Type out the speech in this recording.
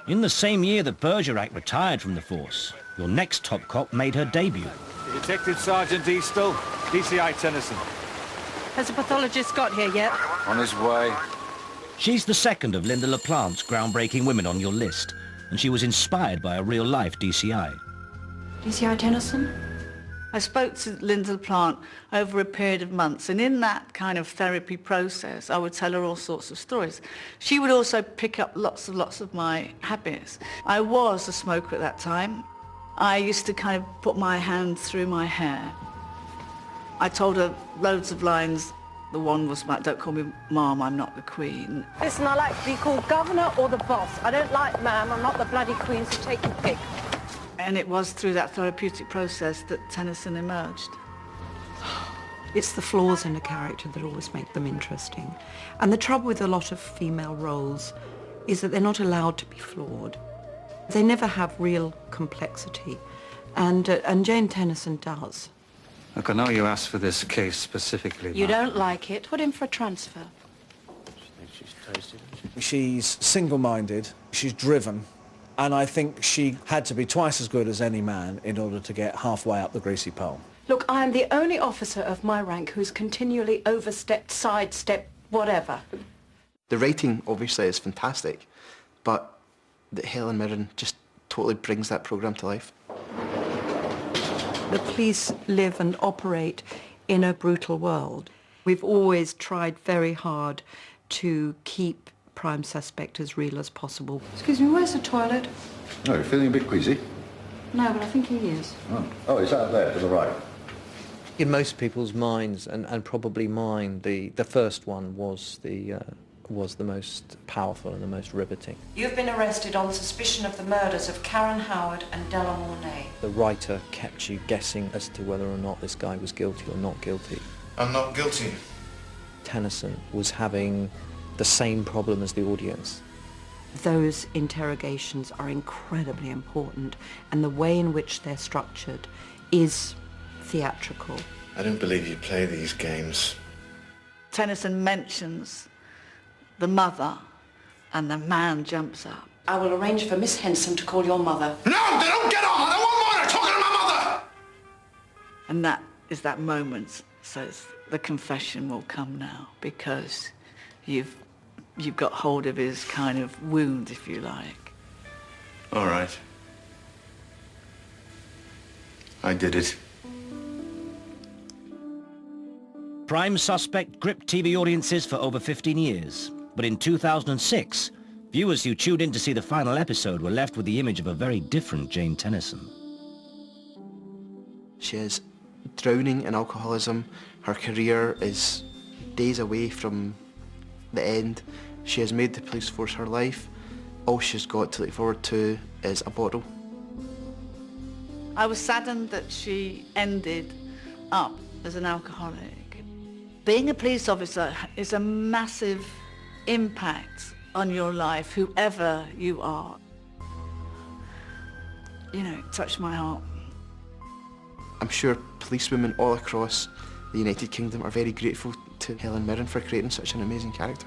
In the same year that Bergerac retired from the force, your next top cop made her debut. Detective Sergeant Eastle, DCI Tenisson. Has the pathologist got here yet? On his way. She's the second of Linda LaPlante's groundbreaking women on your list, and she was inspired by a real-life DCI. DCI Tenisson? I spoke to Linda LaPlante over a period of months, and in that kind of therapy process, I would tell her all sorts of stories. She would also pick up lots of my habits. I was a smoker at that time. I used to kind of put my hand through my hair. I told her loads of lines. The one was like, "Don't call me Mom, I'm not the Queen." Listen, I like to be called Governor or the Boss. I don't like Ma'am, I'm not the bloody Queen, so take your pick. And it was through that therapeutic process that Tenisson emerged. It's the flaws in a character that always make them interesting. And the trouble with a lot of female roles is that they're not allowed to be flawed. They never have real complexity. And Jane Tenisson does. Look, I know you asked for this case specifically. You don't like it? Put in for a transfer. She's single-minded, she's driven, and I think she had to be twice as good as any man in order to get halfway up the greasy pole. Look, I am the only officer of my rank who's continually overstepped, sidestepped, whatever. The writing, obviously, is fantastic, but Helen Mirren just totally brings that programme to life. The police live and operate in a brutal world. We've always tried very hard to keep prime suspect as real as possible. Excuse me, where's the toilet? Oh, you're feeling a bit queasy? No, but I think he is. Oh, it's out there to the right. In most people's minds, and probably mine, the first one was the most powerful and the most riveting. You've been arrested on suspicion of the murders of Karen Howard and Della Mornay. The writer kept you guessing as to whether or not this guy was guilty or not guilty. I'm not guilty. Tennyson was having the same problem as the audience. Those interrogations are incredibly important, and the way in which they're structured is theatrical. I don't believe you play these games. Tennyson mentions the mother, and the man jumps up. I will arrange for Miss Henson to call your mother. No, they don't get on! I don't want mother talking to my mother! And that is that moment, says the confession will come now, because you've got hold of his kind of wound, if you like. All right. I did it. Prime Suspect gripped TV audiences for over 15 years. But in 2006, viewers who tuned in to see the final episode were left with the image of a very different Jane Tennyson. She is drowning in alcoholism. Her career is days away from the end. She has made the police force her life. All she's got to look forward to is a bottle. I was saddened that she ended up as an alcoholic. Being a police officer is a massive impact on your life, whoever you are. You know, it touched my heart. I'm sure policewomen all across the United Kingdom are very grateful to Helen Mirren for creating such an amazing character.